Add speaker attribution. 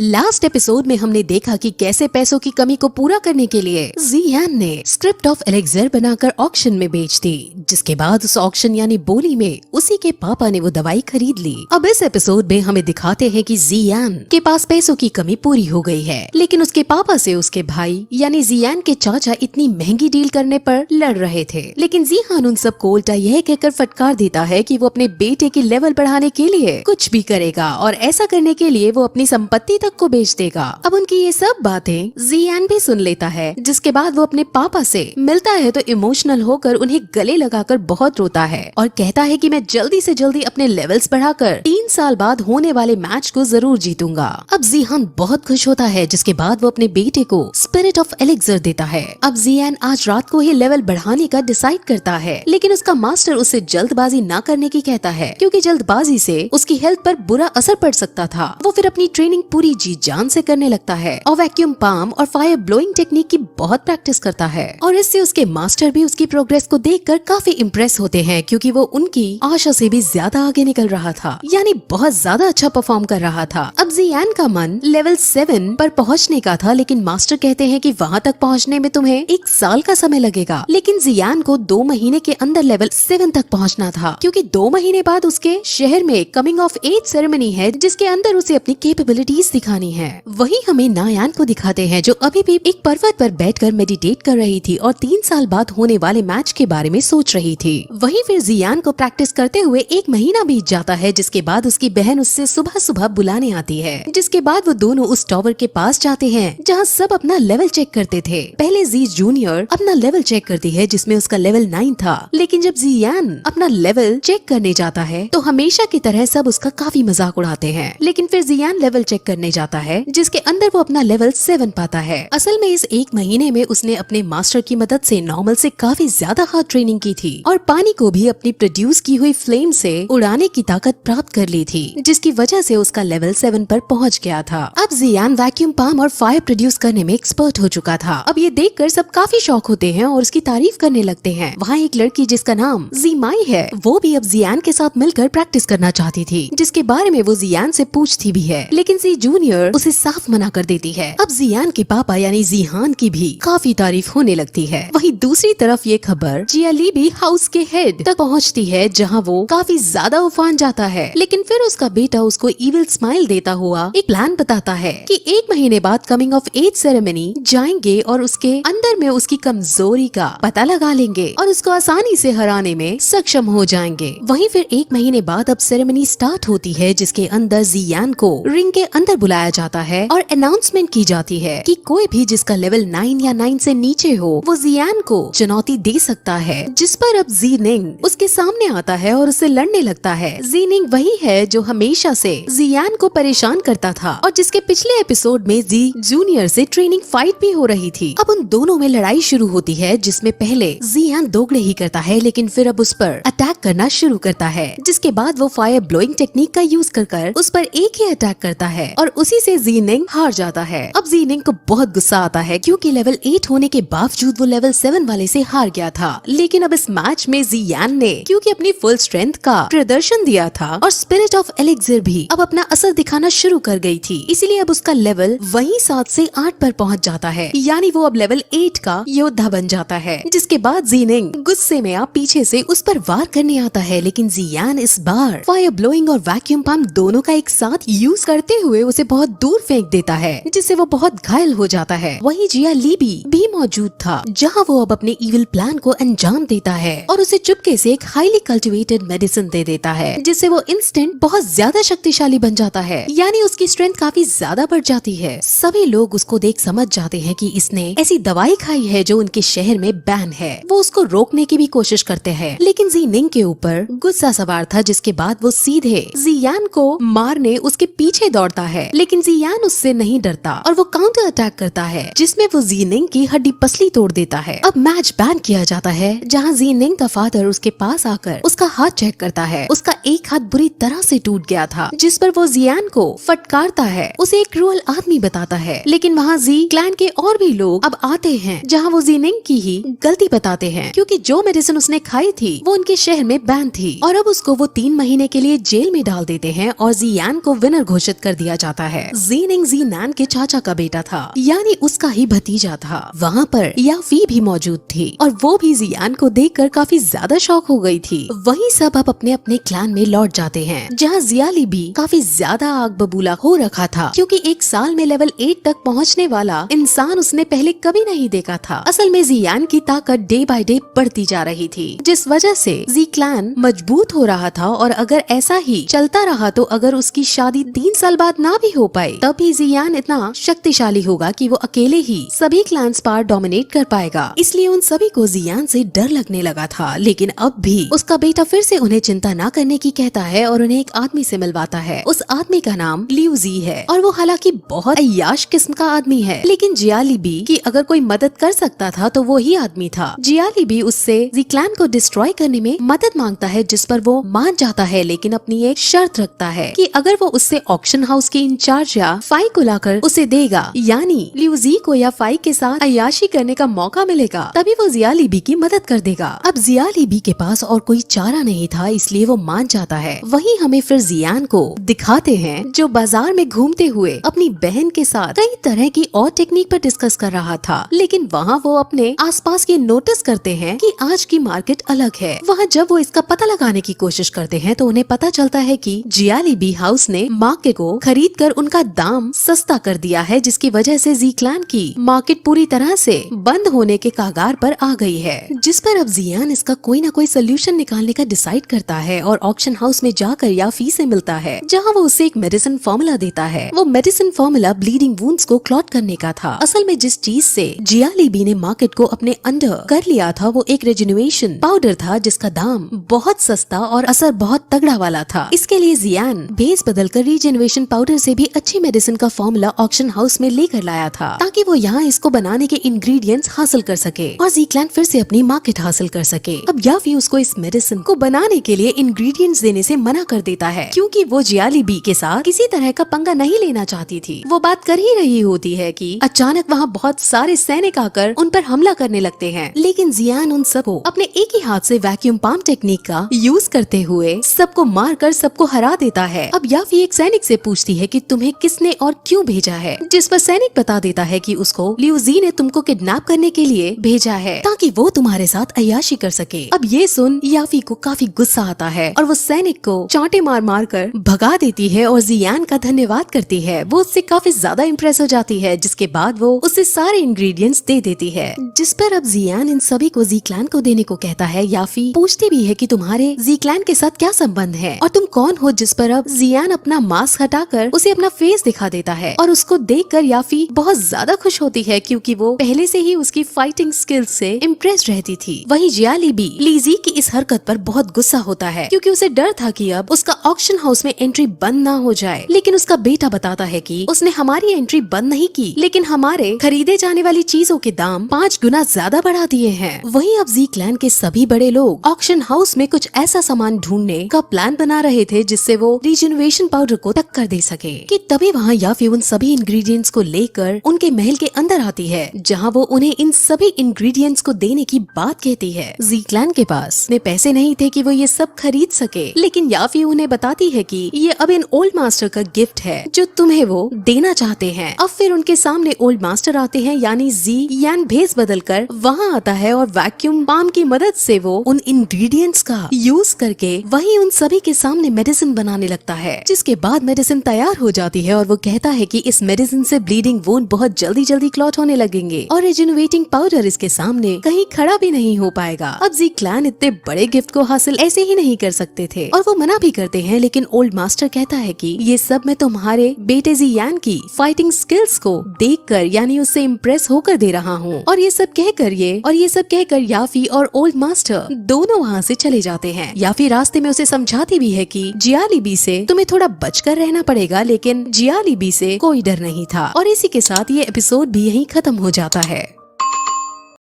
Speaker 1: Last episode में हमने देखा कि कैसे पैसों की कमी को पूरा करने के लिए जियान ने स्क्रिप्ट ऑफ एलेक्जेर बनाकर ऑक्शन में बेच दी, जिसके बाद उस ऑक्शन यानी बोली में उसी के पापा ने वो दवाई खरीद ली। अब इस एपिसोड में हमें दिखाते हैं कि जियान के पास पैसों की कमी पूरी हो गई है, लेकिन उसके पापा से उसके भाई यानी जियान के चाचा इतनी महंगी डील करने पर लड़ रहे थे। लेकिन जियान उन सबको उल्टा यह कहकर फटकार देता है कि वो अपने बेटे की लेवल बढ़ाने के लिए कुछ भी करेगा और ऐसा करने के लिए वो अपनी संपत्ति तक को बेच देगा। अब उनकी ये सब बातें जियान भी सुन लेता है, जिसके बाद वो अपने पापा से मिलता है तो इमोशनल होकर उन्हें गले लगाकर बहुत रोता है और कहता है कि मैं जल्दी से जल्दी अपने लेवल्स बढ़ाकर 3 साल बाद होने वाले मैच को जरूर जीतूंगा। अब जियान बहुत खुश होता है, जिसके बाद वो अपने बेटे को स्पिरिट ऑफ एलेक्जेर देता है। अब जियान आज रात को ही लेवल बढ़ाने का डिसाइड करता है, लेकिन उसका मास्टर उसे जल्दबाजी न करने की कहता है, क्योंकि जल्दबाजी से उसकी हेल्थ पर बुरा असर पड़ सकता था। वो फिर अपनी ट्रेनिंग पूरी जी जान से करने लगता है और वैक्यूम पाम और फायर ब्लोइंग टेक्निक की बहुत प्रैक्टिस करता है और इससे उसके मास्टर भी उसकी प्रोग्रेस को देखकर काफी इम्प्रेस होते हैं, क्योंकि वो उनकी आशा से भी ज्यादा आगे निकल रहा था, यानी बहुत ज्यादा अच्छा परफॉर्म कर रहा था। अब जियान का मन लेवल 7 पर पहुंचने का था, लेकिन मास्टर कहते हैं कि वहां तक पहुंचने में तुम्हें 1 साल का समय लगेगा। लेकिन जियान को 2 महीने के अंदर लेवल 7 तक पहुंचना था, क्योंकि 2 महीने बाद उसके शहर में कमिंग ऑफ एज सेरेमनी है, जिसके अंदर उसे अपनी कैपेबिलिटीज दिखानी है। वही हमें नायान को दिखाते हैं, जो अभी भी एक पर्वत पर बैठकर मेडिटेट कर रही थी और 3 साल बाद होने वाले मैच के बारे में सोच रही थी। वहीं फिर जियान को प्रैक्टिस करते हुए 1 महीना बीत जाता है, जिसके बाद उसकी बहन उससे सुबह सुबह बुलाने आती है। जिसके बाद वो दोनों उस टावर के पास जाते हैं जहाँ सब अपना लेवल चेक करते थे। पहले जी जूनियर अपना लेवल चेक करती है, जिसमें उसका लेवल 9 था, लेकिन जब जियान अपना लेवल चेक करने जाता है तो हमेशा की तरह सब उसका काफी मजाक उड़ाते हैं। लेकिन फिर जियान लेवल चेक करने जाता है, जिसके अंदर वो अपना लेवल 7 पाता है। असल में इस 1 महीने में उसने अपने मास्टर की मदद से नॉर्मल से काफी ज्यादा हार्ड ट्रेनिंग की थी और पानी को भी अपनी प्रोड्यूस की हुई फ्लेम से उड़ाने की ताकत प्राप्त कर ली थी, जिसकी वजह से उसका लेवल 7 पर पहुंच गया था। अब जियान वैक्यूम पाम और फायर प्रोड्यूस करने में एक्सपर्ट हो चुका था। अब ये देखकर सब काफी शौक होते हैं और उसकी तारीफ करने लगते हैं। वहाँ एक लड़की जिसका नाम जीमाई है, वो भी अब जियान के साथ मिलकर प्रैक्टिस करना चाहती थी, जिसके बारे में वो जियान से पूछती भी है, लेकिन जी जूनियर उसे साफ मना कर देती है। अब जियान के पापा यानी जिहान की भी काफी तारीफ होने लगती है। वहीं दूसरी तरफ ये खबर जियालीबी हाउस के हेड तक पहुंचती है, जहां वो काफी ज्यादा उफान जाता है। लेकिन फिर उसका बेटा उसको इविल स्माइल देता हुआ एक प्लान बताता है कि 1 महीने बाद कमिंग ऑफ एज सेरेमनी जाएंगे और उसके अंदर में उसकी कमजोरी का पता लगा लेंगे और उसको आसानी से हराने में सक्षम हो जाएंगे। वहीं फिर 1 महीने बाद अब सेरेमनी स्टार्ट होती है, जिसके अंदर जियान को रिंग के अंदर बुलाया जाता है और अनाउंसमेंट की जाती है कि कोई भी जिसका लेवल 9 या 9 से नीचे हो वो जियान को चुनौती दे सकता है। जिस पर अब जीनिंग उसके सामने आता है और उससे लड़ने लगता है। जीनिंग वही है जो हमेशा से जियान को परेशान करता था और जिसके पिछले एपिसोड में जी जूनियर से ट्रेनिंग फाइट भी हो रही थी। अब उन दोनों में लड़ाई शुरू होती है, जिसमें पहले जियान दोगले ही करता है, लेकिन फिर अब उस पर अटैक करना शुरू करता है। जिसके बाद वो फायर ब्लोइंग टेक्निक का यूज कर उस पर एक ही अटैक करता है और उसी से जीनिंग हार जाता है। अब जीनिंग को बहुत गुस्सा आता है, क्योंकि लेवल 8 होने के बावजूद वो लेवल 7 वाले से हार गया था। लेकिन अब इस मैच में जियान ने क्योंकि अपनी फुल स्ट्रेंथ का प्रदर्शन दिया था और स्पिरिट ऑफ एलेक्जेर भी अब अपना असर दिखाना शुरू कर गई थी, इसलिए अब उसका लेवल वहीं 7 से 8 पर पहुंच जाता है, यानी वो अब लेवल 8 का योद्धा बन जाता है। जिसके बाद जीनिंग गुस्से में आप पीछे से उस पर वार करने आता है, लेकिन जियान इस बार फायर ब्लोइंग और वैक्यूम पंप दोनों का एक साथ यूज करते हुए उसे बहुत दूर फेंक देता है, जिससे वो बहुत घायल हो जाता है। वहीं जियालीबी भी मौजूद था, जहां वो अब अपने इविल प्लान को अंजाम देता है और उसे चुपके से एक हाईली कल्टिवेटेड मेडिसिन दे देता है, जिससे वो इंस्टेंट बहुत ज्यादा शक्तिशाली बन जाता है, यानी उसकी स्ट्रेंथ काफी ज्यादा बढ़ जाती है। सभी लोग उसको देख समझ जाते हैं कि इसने ऐसी दवाई खाई है जो उनके शहर में बैन है। वो उसको रोकने की भी कोशिश करते हैं, लेकिन जीनिंग के ऊपर गुस्सा सवार था, जिसके बाद वो सीधे जियान को मारने उसके पीछे दौड़ता है। लेकिन जियान उससे नहीं डरता और वो काउंटर अटैक करता है, जिसमें वो जीनिंग की हड्डी पसली तोड़ देता है। अब मैच बैन किया जाता है, जहाँ जीनिंग का फादर उसके पास आकर उसका हाथ चेक करता है। उसका एक हाथ बुरी तरह से टूट गया था, जिस पर वो जियान को फटकारता है, उसे एक क्रूअल आदमी बताता है। लेकिन वहाँ जी क्लैन के और भी लोग अब आते हैं, जहाँ वो जीनिंग की ही गलती बताते हैं, क्योंकि जो मेडिसिन उसने खाई थी वो उनके शहर में बैन थी और अब उसको वो 3 महीने के लिए जेल में डाल देते हैं और जियान को विनर घोषित कर दिया जाता है। जीनिंग जीनान के चाचा का बेटा था, यानी उसका ही भतीजा था। वहाँ पर याफी भी मौजूद थी और वो भी जियान को देखकर काफी ज्यादा शॉक हो गई थी। वहीं सब अब अपने अपने क्लान में लौट जाते हैं, जहाँ जियाली भी काफी ज्यादा आग बबूला हो रखा था, क्योंकि एक साल में लेवल 8 तक पहुँचने वाला इंसान उसने पहले कभी नहीं देखा था। असल में जियान की ताकत डे बाय डे बढ़ती जा रही थी, जिस वजह से जी क्लान मजबूत हो रहा था। और अगर ऐसा ही चलता रहा तो अगर उसकी शादी 3 साल बाद ना भी हो पाई, तब भी जियान इतना शक्तिशाली होगा कि वो अकेले ही सभी क्लान्स पर डोमिनेट कर पाएगा। इसलिए उन सभी को जियान से डर लगने लगा था। लेकिन अब भी उसका बेटा फिर से उन्हें चिंता न करने की कहता है और उन्हें एक आदमी से मिलवाता है। उस आदमी का नाम लियू जी है और वो हालांकि बहुत अय्याश किस्म का आदमी है, लेकिन जियाली भी की अगर कोई मदद कर सकता था तो वो ही आदमी था। जियाली भी उससे जी क्लान को डिस्ट्रॉय करने में मदद मांगता है, जिस पर वो मान जाता है, लेकिन अपनी एक शर्त रखता है कि अगर वो उससे ऑक्शन हाउस के इंचार्ज या फाई को लाकर उसे देगा, यानी लियू जी को या फाई के साथ अय्याशी करने का मौका मिलेगा, तभी वो जियाली बी की मदद कर देगा। अब जियाली बी के पास और कोई चारा नहीं था, इसलिए वो मान जाता है। वहीं हमें फिर जियान को दिखाते हैं जो बाजार में घूमते हुए अपनी बहन के साथ कई तरह की और टेक्निक पर डिस्कस कर रहा था, लेकिन वहाँ वो अपने आसपास के नोटिस करते हैं कि आज की मार्केट अलग है। वहाँ जब वो इसका पता लगाने की कोशिश करते हैं तो उन्हें पता चलता है कि जियाली बी हाउस ने मार्केट को खरीद कर उनका दाम सस्ता कर दिया है, जिसकी वजह से जी क्लान की मार्केट पूरी तरह से बंद होने के कगार पर आ गई है। जिस पर अब जियान इसका कोई न कोई सोल्यूशन निकालने का डिसाइड करता है और ऑक्शन हाउस में जाकर याफी से मिलता है, जहाँ वो उसे एक मेडिसिन फॉर्मूला देता है। वो मेडिसिन फॉर्मूला ब्लीडिंग वुंड्स को क्लॉट करने का था। असल में जिस चीज से जियाली बी ने मार्केट को अपने अंडर कर लिया था वो एक रिजेन्युएशन पाउडर था, जिसका दाम बहुत सस्ता और असर बहुत तगड़ा वाला था। इसके लिए जियान भेस बदल कर रिजेन्युएशन पाउडर से भी अच्छी मेडिसिन का फॉर्मूला ऑक्शन हाउस में लेकर लाया था, ताकि वो यहाँ इसको बनाने के इंग्रेडिएंट्स हासिल कर सके और जी क्लान फिर से अपनी मार्केट हासिल कर सके। अब याफी उसको इस मेडिसिन को बनाने के लिए इंग्रेडिएंट्स देने से मना कर देता है, क्योंकि वो जियाली बी के साथ किसी तरह का पंगा नहीं लेना चाहती थी। वो बात कर ही रही होती है कि अचानक वहाँ बहुत सारे सैनिक आकर उन पर हमला करने लगते हैं, लेकिन जियान उन सबको अपने एक ही हाथ से वैक्यूम पंप टेक्निक का यूज करते हुए सबको मार कर सबको हरा देता है। अब याफी एक सैनिक से पूछती है कि तुम्हें किसने और क्यों भेजा है, जिस पर सैनिक बता देता है कि उसको लियू जी ने तुमको किडनैप करने के लिए भेजा है, ताकि वो तुम्हारे साथ अय्याशी कर सके। अब ये सुन याफी को काफी गुस्सा आता है और वो सैनिक को चांटे मार मार कर भगा देती है और जियान का धन्यवाद करती है। वो उससे काफी ज्यादा इम्प्रेस हो जाती है, जिसके बाद वो उसे सारे इंग्रेडिएंट्स दे देती है, जिस पर अब जियान इन सभी को जी क्लान को देने को कहता है। याफी पूछती भी है कि तुम्हारे जी क्लान के साथ क्या संबंध है और तुम कौन हो, जिस पर अब जियान अपना मास्क हटाकर उसे अपना फेस दिखा देता है और उसको देखकर याफी बहुत ज्यादा खुश होती है, क्योंकि वो पहले से ही उसकी फाइटिंग स्किल्स से इम्प्रेस रहती थी। वहीं जियाली बी लीजी की इस हरकत पर बहुत गुस्सा होता है, क्योंकि उसे डर था कि अब उसका ऑक्शन हाउस में एंट्री बंद ना हो जाए। लेकिन उसका बेटा बताता है कि उसने हमारी एंट्री बंद नहीं की, लेकिन हमारे खरीदे जाने वाली चीजों के दाम 5 गुना ज्यादा बढ़ा दिए हैं। वहीं अब जी क्लैन के सभी बड़े लोग ऑक्शन हाउस में कुछ ऐसा सामान ढूंढने का प्लान बना रहे थे जिससे वो रिजेन्युएशन पाउडर को टक्कर दे सके। कि तभी वहाँ याफी उन सभी इंग्रेडिएंट्स को लेकर उनके महल के अंदर आती है, जहाँ वो उन्हें इन सभी इंग्रेडिएंट्स को देने की बात कहती है। जी क्लैन के पास में पैसे नहीं थे कि वो ये सब खरीद सके, लेकिन याफी उन्हें बताती है कि ये अब इन ओल्ड मास्टर का गिफ्ट है जो तुम्हें वो देना चाहते हैं। अब फिर उनके सामने ओल्ड मास्टर आते हैं, यानी जी यान भेस बदल कर वहाँ आता है और वैक्यूम पाम की मदद से वो उन इंग्रेडिएंट्स का यूज करके वही उन सभी के सामने मेडिसिन बनाने लगता है, जिसके बाद मेडिसिन तैयार हो जाती है और वो कहता है कि इस मेडिसिन से ब्लीडिंग वुंड बहुत जल्दी जल्दी क्लॉट होने लगेंगे और रिजेन्युएटिंग पाउडर इसके सामने कहीं खड़ा भी नहीं हो पाएगा। अब जी क्लैन इतने बड़े गिफ्ट को हासिल ऐसे ही नहीं कर सकते थे और वो मना भी करते हैं, लेकिन ओल्ड मास्टर कहता है कि ये सब मैं तुम्हारे बेटे जी यान की फाइटिंग स्किल्स को देखकर यानी उससे इम्प्रेस होकर दे रहा हूँ। और ये सब कहकर याफी और ओल्ड मास्टर दोनों वहाँ से चले जाते हैं। याफी रास्ते में उसे समझाती भी है कि जियाली बी से तुम्हें थोड़ा बचकर रहना पड़ेगा, लेकिन जियाली बी से कोई डर नहीं था। और इसी के साथ ये एपिसोड भी यहीं खत्म हो जाता है।